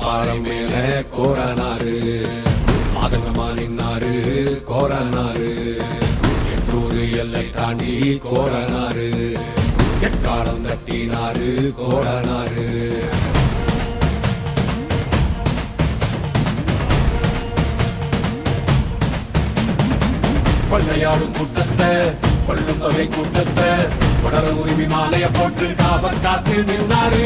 பாறை மேல கோரனாரு மாதங்கமா நின்னாரு கோரனாரு எட்டூரு எல்லை தாண்டி கோரனாரு எக்காலம் தட்டினாரு கோரனாரு கொள்ளையாடும் கூட்டத்தை கொள்ளும் தொகை கூட்டத்தை தொடர உரிமை மாலைய போட்டு காவல் காத்து நின்றாரு.